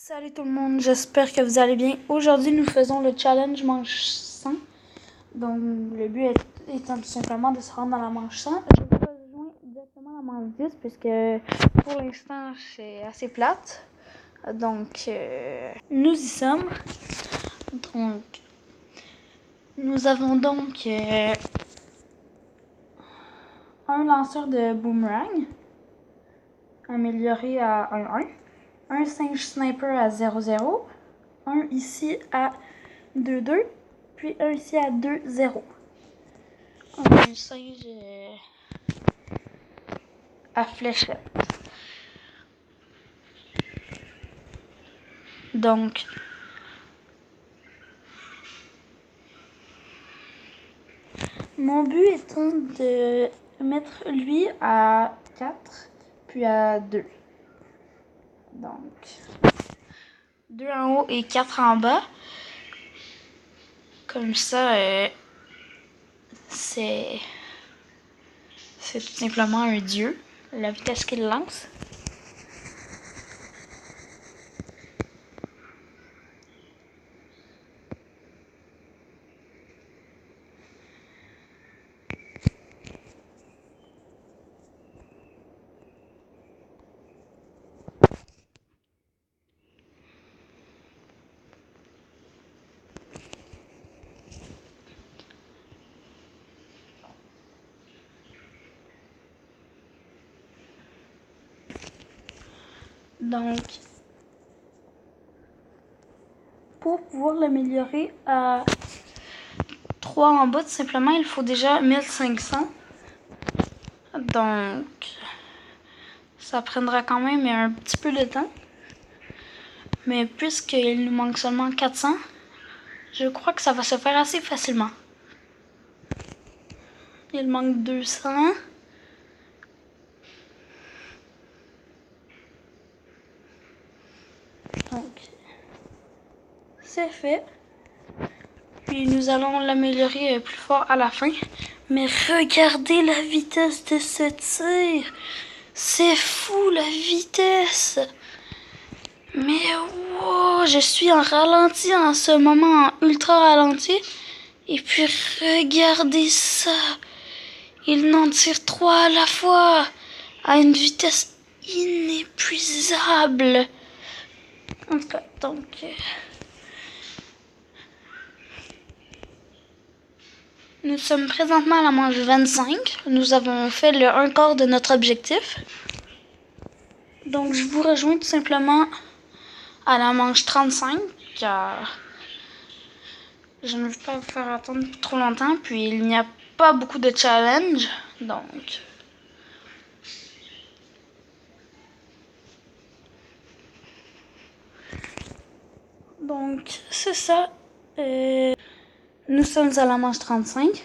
Salut tout le monde, j'espère que vous allez bien. Aujourd'hui, nous faisons le challenge manche 100. Donc, le but étant tout simplement de se rendre dans la manche 100. Je vais pas rejoindre exactement la manche 10 puisque pour l'instant, c'est assez plate. Donc, nous y sommes. Donc, nous avons donc un lanceur de boomerang amélioré à 1-1. Un singe sniper à 0-0. Un ici à 2-2. Puis un ici à 2-0. Un singe à fléchette. Donc, mon but étant de mettre lui à 4, puis à 2. Donc, 2 en haut et 4 en bas. Comme ça, c'est tout simplement un dieu, la vitesse qu'il lance. Donc, pour pouvoir l'améliorer à 3 en bas, tout simplement, il faut déjà 1500. Donc, ça prendra quand même un petit peu de temps. Mais puisqu'il nous manque seulement 400, je crois que ça va se faire assez facilement. Il manque 200. Donc, c'est fait. Puis nous allons l'améliorer plus fort à la fin. Mais regardez la vitesse de ce tir. C'est fou la vitesse. Mais wow, je suis en ralenti en ce moment, en ultra ralenti. Et puis regardez ça. Il n'en tire 3 à la fois. À une vitesse inépuisable. En tout cas, donc... Nous sommes présentement à la manche 25. Nous avons fait le 1/4 de notre objectif. Donc, je vous rejoins tout simplement à la manche 35, car je ne veux pas vous faire attendre trop longtemps. Puis, il n'y a pas beaucoup de challenge. Donc, c'est ça. Nous sommes à la manche 35.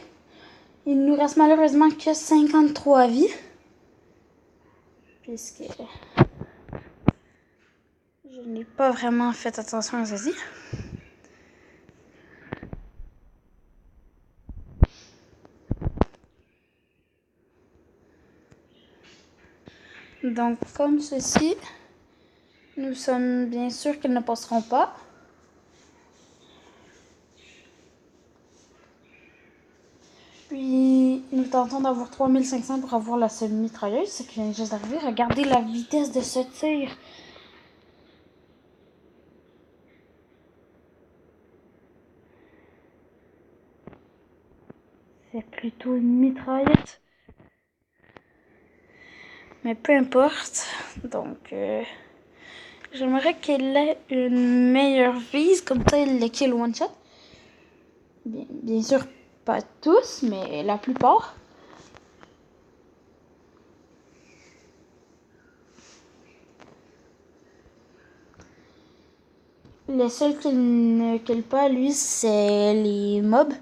Il nous reste malheureusement que 53 vies. Puisque je n'ai pas vraiment fait attention à ceci. Donc, comme ceci, nous sommes bien sûrs qu'ils ne passeront pas. Puis, nous tentons d'avoir 3500 pour avoir la semi-mitrailleuse, ce qui vient juste d'arriver. Regardez la vitesse de ce tir. C'est plutôt une mitraillette. Mais peu importe. Donc, j'aimerais qu'elle ait une meilleure vise, comme ça il les kill one shot. Bien sûr, pas tous, mais la plupart. Les seuls qu'il ne kill pas, lui, c'est les mobs.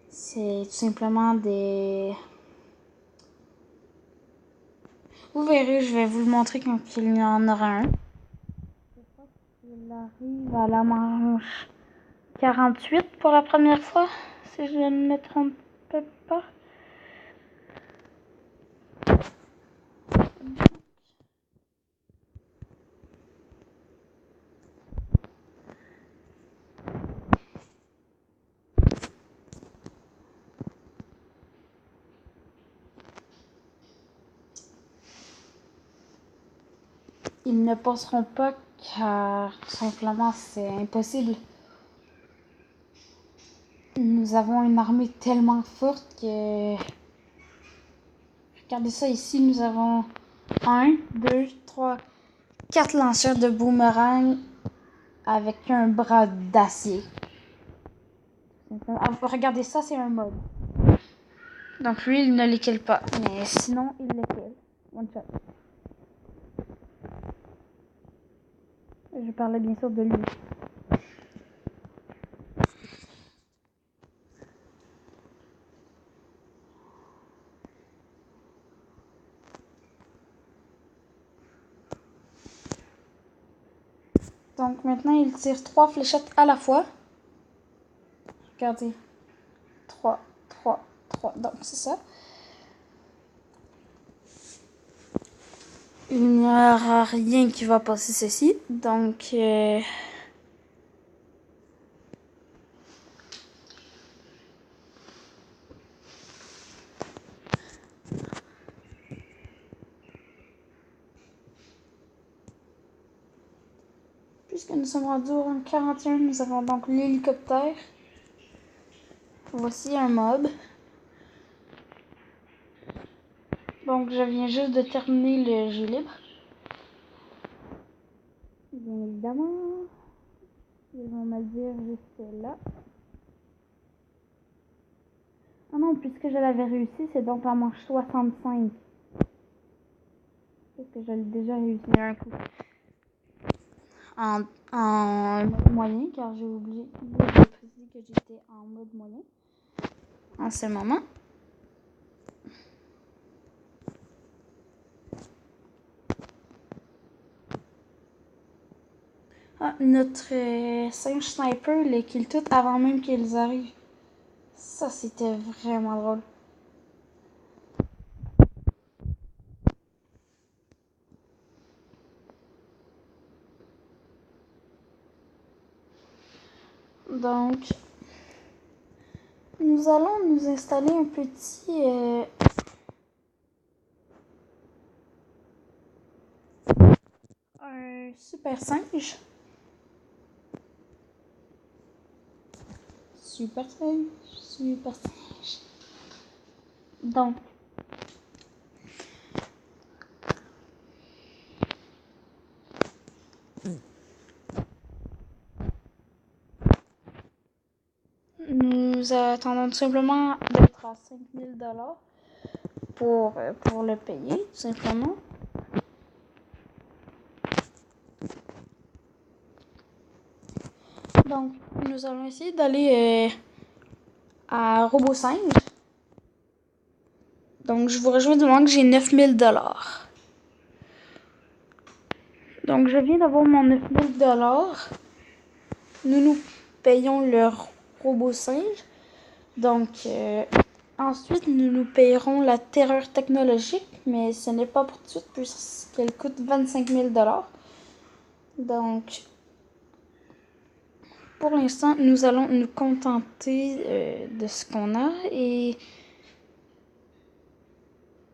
C'est tout simplement des... Vous verrez, je vais vous le montrer quand il y en aura un. Je crois qu'il arrive à la manche 48 pour la première fois, si je ne me trompe pas. ils ne passeront pas car tout simplement c'est impossible. Nous avons une armée tellement forte que... Regardez ça ici, nous avons 1, 2, 3, 4 lanceurs de boomerang avec un bras d'acier. Regardez ça, c'est un mob. Donc lui, il ne les kill pas, mais sinon, il les kill. One shot. Je parlais bien sûr de lui. Donc maintenant, il tire 3 fléchettes à la fois. Regardez. 3, 3, 3. Donc c'est ça. Il n'y aura rien qui va passer ceci. Donc... Puisque nous sommes rendus en 41, nous avons donc l'hélicoptère. Voici un mob. Donc je viens juste de terminer le jeu libre. Bien évidemment. Ils vont me le dire juste là. Ah non, puisque je l'avais réussi, c'est donc la manche 65. Parce que je l'ai déjà réussi un coup. En mode moyen, car j'ai oublié de préciser que j'étais en mode moyen en ce moment. Ah, notre singe sniper les kill tout avant même qu'ils arrivent. Ça, c'était vraiment drôle. Donc, nous allons nous installer un petit... un super singe. Super singe. Super singe. Donc, nous attendons tout simplement d'être à 5000 $ pour le payer, tout simplement. Donc, nous allons essayer d'aller à Robot Singe. Donc, je vous rejoins du moment que j'ai 9000 $. Donc, je viens d'avoir mon 9000 $. Nous payons le Robot Singe. Donc, ensuite, nous payerons la terreur technologique, mais ce n'est pas pour tout de suite puisqu'elle coûte 25 000 $. Donc, pour l'instant, nous allons nous contenter de ce qu'on a et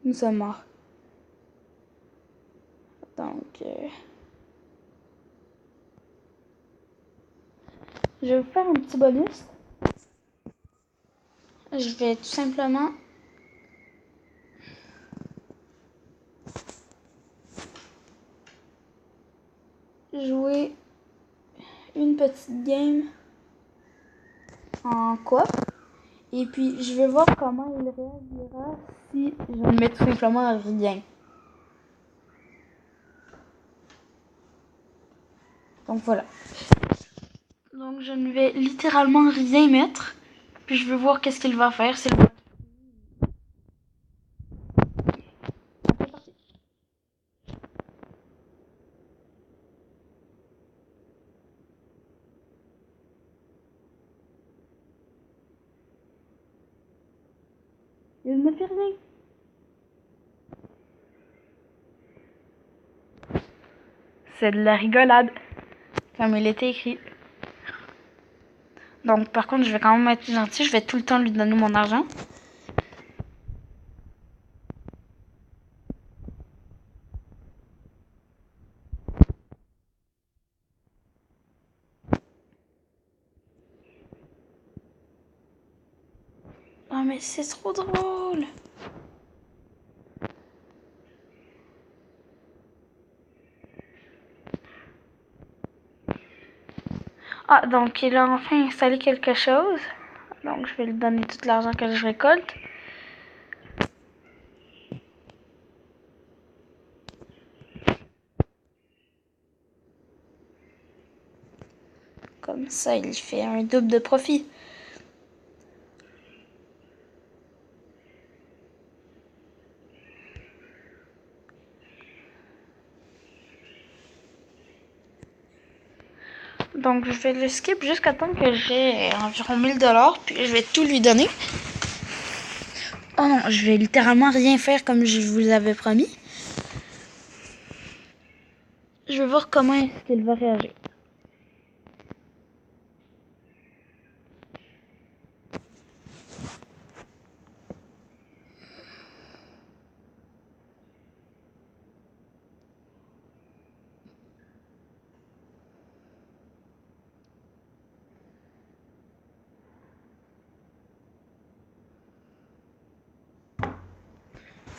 nous sommes morts. Donc, je vais vous faire un petit bonus. Je vais tout simplement jouer une petite game en coop. Et puis, je vais voir comment il réagira si je ne mets tout simplement rien. Donc, voilà. Donc, je ne vais littéralement rien mettre. Puis, je vais voir qu'est-ce qu'il va faire. C'est le... Il ne fait rien. C'est de la rigolade, comme il était écrit. Donc, par contre, je vais quand même être gentil. Je vais tout le temps lui donner mon argent. mais c'est trop drôle. Ah, donc il a enfin installé quelque chose. Donc je vais lui donner tout l'argent que je récolte. Comme ça, il fait un double de profit. Donc je vais le skip jusqu'à temps que j'ai environ 1000$, puis je vais tout lui donner. Oh non, je vais littéralement rien faire comme je vous avais promis. Je vais voir comment est-ce qu'il va réagir.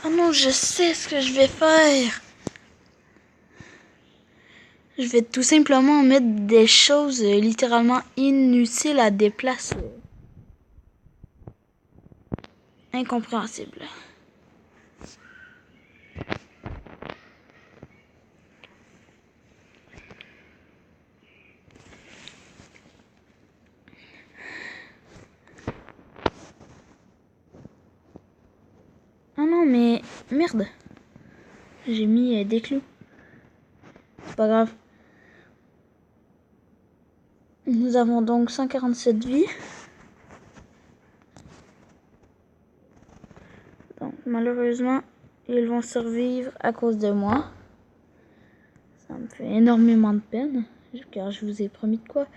Oh non, je sais ce que je vais faire. Je vais tout simplement mettre des choses littéralement inutiles à déplacer. Incompréhensible. Oh non, mais merde. J'ai mis des clous. C'est pas grave. Nous avons donc 147 vies. Donc malheureusement, ils vont survivre à cause de moi. Ça me fait énormément de peine, car je vous ai promis de quoi.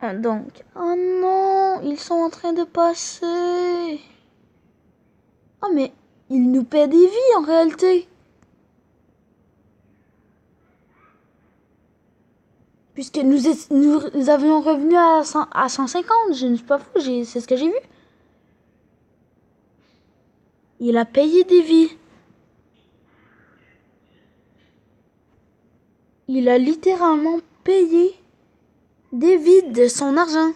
Ah, donc, oh non, ils sont en train de passer. Oh mais, ils nous paient des vies en réalité. Puisque nous avions revenu à 150, je ne suis pas fou, c'est ce que j'ai vu. Il a payé des vies. Il a littéralement payé des vies de son argent.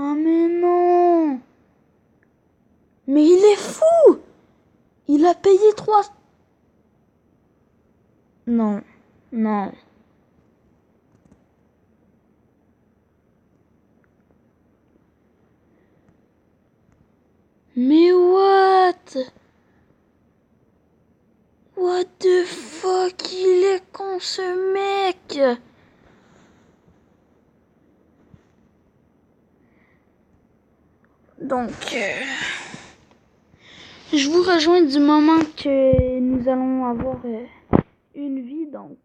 Oh mais non. Mais il est fou. Il a payé 3... Non, non. Mais what? What the fuck? Il est con ce mec. Donc, je vous rejoins du moment que nous allons avoir une vie. Donc,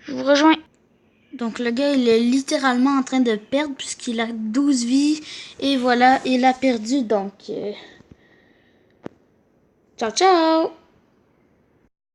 je vous rejoins. Donc, le gars, il est littéralement en train de perdre puisqu'il a 12 vies. Et voilà, il a perdu. Donc, ciao, ciao!